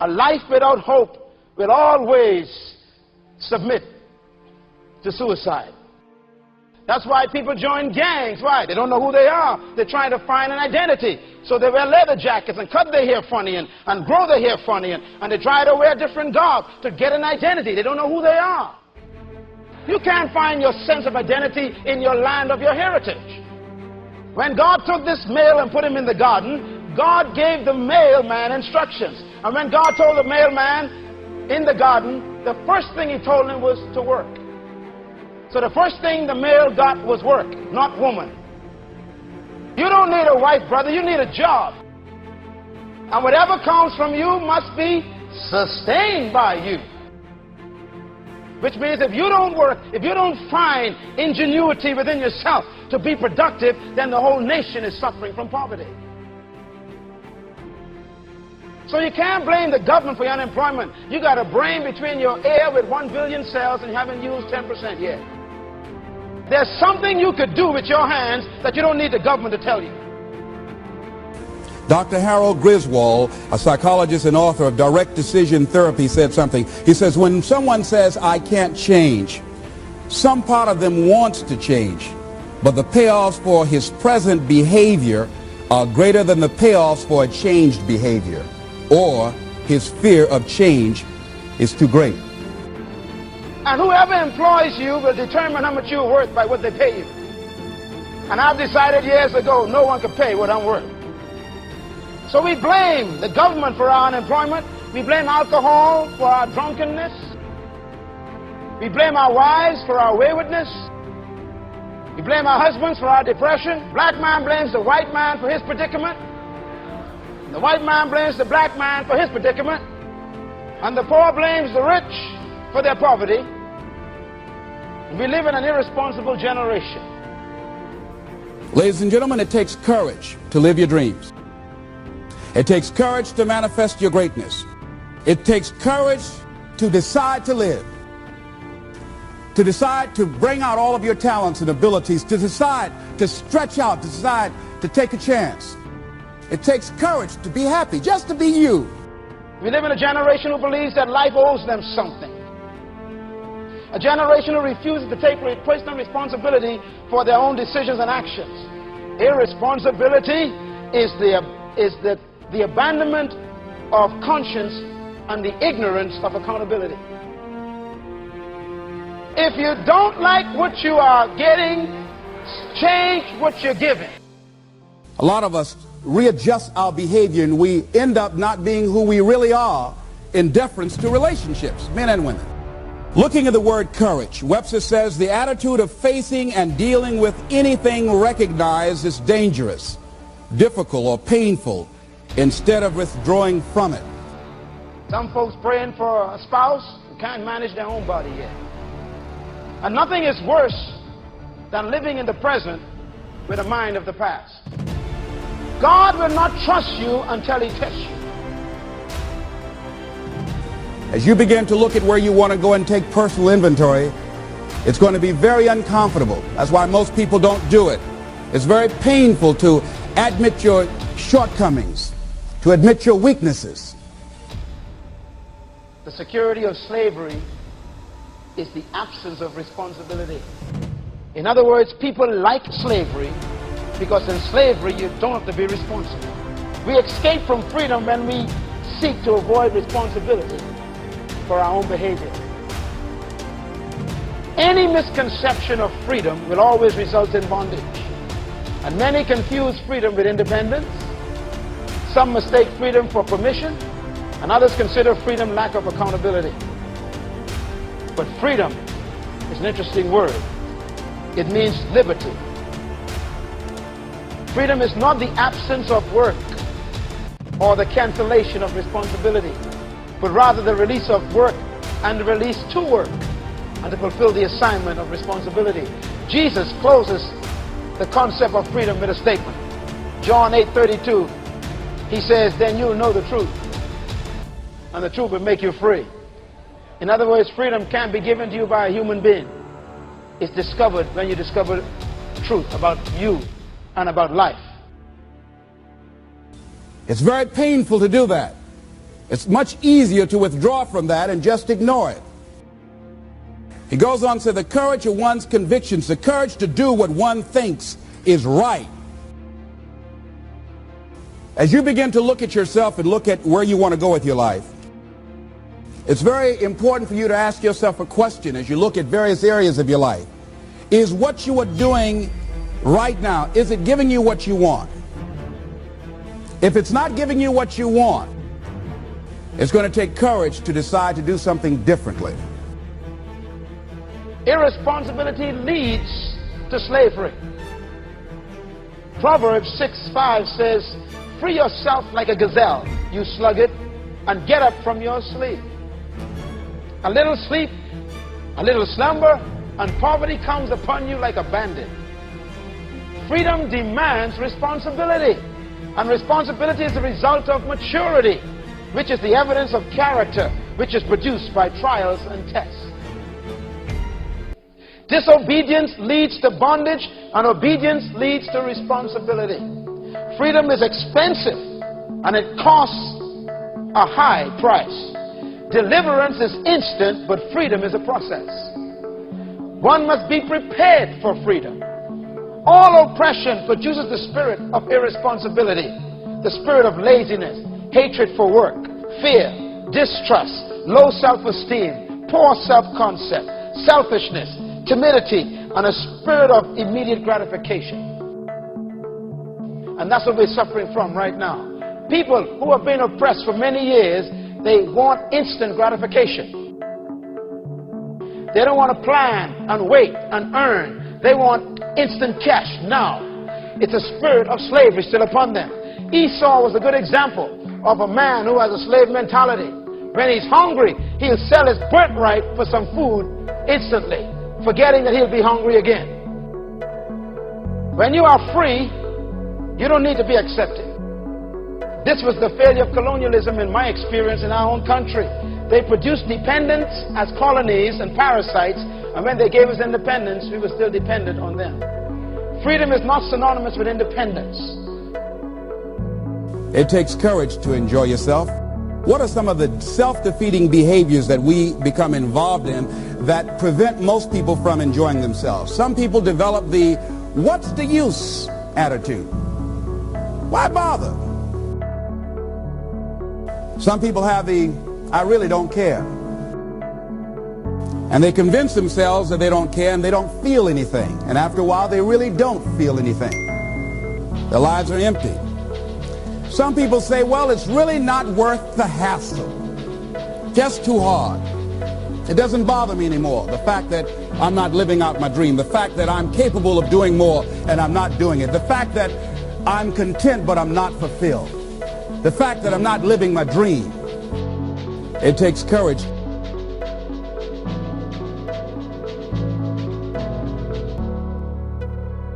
A life without hope will always submit to suicide. That's why people join gangs. Why? They don't know who they are. They're trying to find an identity. So they wear leather jackets and cut their hair funny and grow their hair funny and they try to wear different garb to get an identity. They don't know who they are. You can't find your sense of identity in your land of your heritage. When God took this male and put him in the garden, God gave the male man instructions. And when God told the male man in the garden, the first thing he told him was to work. So the first thing the male got was work, not woman. You don't need a wife, brother, you need a job. And whatever comes from you must be sustained by you. Which means if you don't work, if you don't find ingenuity within yourself to be productive, then the whole nation is suffering from poverty. So you can't blame the government for your unemployment. You got a brain between your ear with 1 billion cells and you haven't used 10% yet. There's something you could do with your hands that you don't need the government to tell you. Dr. Harold Griswold, a psychologist and author of Direct Decision Therapy, said something. He says, when someone says, I can't change, some part of them wants to change, but the payoffs for his present behavior are greater than the payoffs for a changed behavior, or his fear of change is too great. And whoever employs you will determine how much you're worth by what they pay you. And I've decided years ago, no one can pay what I'm worth. So we blame the government for our unemployment. We blame alcohol for our drunkenness. We blame our wives for our waywardness. We blame our husbands for our depression. Black man blames the white man for his predicament. The white man blames the black man for his predicament. And the poor blames the rich for their poverty. We live in an irresponsible generation. Ladies and gentlemen, it takes courage to live your dreams. It takes courage to manifest your greatness. It takes courage to decide to live. To decide to bring out all of your talents and abilities. To decide to stretch out. To decide to take a chance. It takes courage to be happy, just to be you. We live in a generation who believes that life owes them something. A generation who refuses to take personal responsibility for their own decisions and actions. Irresponsibility is the abandonment of conscience and the ignorance of accountability. If you don't like what you are getting, change what you're giving. A lot of us readjust our behavior and we end up not being who we really are in deference to relationships, men and women. Looking at the word courage, Webster says the attitude of facing and dealing with anything recognized as dangerous, difficult, or painful instead of withdrawing from it. Some folks praying for a spouse who can't manage their own body yet. And nothing is worse than living in the present with a mind of the past. God will not trust you until he tests you. As you begin to look at where you want to go and take personal inventory, it's going to be very uncomfortable. That's why most people don't do it. It's very painful to admit your shortcomings, to admit your weaknesses. The security of slavery is the absence of responsibility. In other words, people like slavery because in slavery you don't have to be responsible. We escape from freedom when we seek to avoid responsibility for our own behavior. Any misconception of freedom will always result in bondage. And many confuse freedom with independence. Some mistake freedom for permission, and others consider freedom lack of accountability. But freedom is an interesting word. It means liberty. Freedom is not the absence of work or the cancellation of responsibility, but rather the release of work and the release to work and to fulfill the assignment of responsibility. Jesus closes the concept of freedom with a statement. John 8:32, he says, then you'll know the truth, and the truth will make you free. In other words, freedom can't be given to you by a human being. It's discovered when you discover truth about you and about life. It's very painful to do that. It's much easier to withdraw from that and just ignore it. He goes on to say the courage of one's convictions, the courage to do what one thinks is right. As you begin to look at yourself and look at where you want to go with your life, it's very important for you to ask yourself a question as you look at various areas of your life. Is what you are doing right now, is it giving you what you want? If it's not giving you what you want, it's going to take courage to decide to do something differently. Irresponsibility leads to slavery. Proverbs 6:5 says, "Free yourself like a gazelle, you sluggard, and get up from your sleep." A little sleep, a little slumber, and poverty comes upon you like a bandit. Freedom demands responsibility, and responsibility is the result of maturity, which is the evidence of character, which is produced by trials and tests. Disobedience leads to bondage, and obedience leads to responsibility. Freedom is expensive, and it costs a high price. Deliverance is instant, but freedom is a process. One must be prepared for freedom. All oppression produces the spirit of irresponsibility, the spirit of laziness, hatred for work, fear, distrust, low self-esteem, poor self-concept, selfishness, timidity, and a spirit of immediate gratification. And that's what we're suffering from right now. People who have been oppressed for many years, they want instant gratification. They don't want to plan and wait and earn. They want instant cash now. It's a spirit of slavery still upon them. Esau was a good example of a man who has a slave mentality. When he's hungry, he'll sell his birthright for some food instantly, forgetting that he'll be hungry again. When you are free, you don't need to be accepted. This was the failure of colonialism in my experience in our own country. They produced dependents as colonies and parasites, and when they gave us independence, we were still dependent on them. Freedom is not synonymous with independence. It takes courage to enjoy yourself. What are some of the self-defeating behaviors that we become involved in that prevent most people from enjoying themselves? Some people develop the "what's the use" attitude. Why bother? Some people have the "I really don't care." And they convince themselves that they don't care and they don't feel anything. And after a while, they really don't feel anything. Their lives are empty. Some people say, well, it's really not worth the hassle. Just too hard. It doesn't bother me anymore. The fact that I'm not living out my dream. The fact that I'm capable of doing more and I'm not doing it. The fact that I'm content but I'm not fulfilled. The fact that I'm not living my dream. It takes courage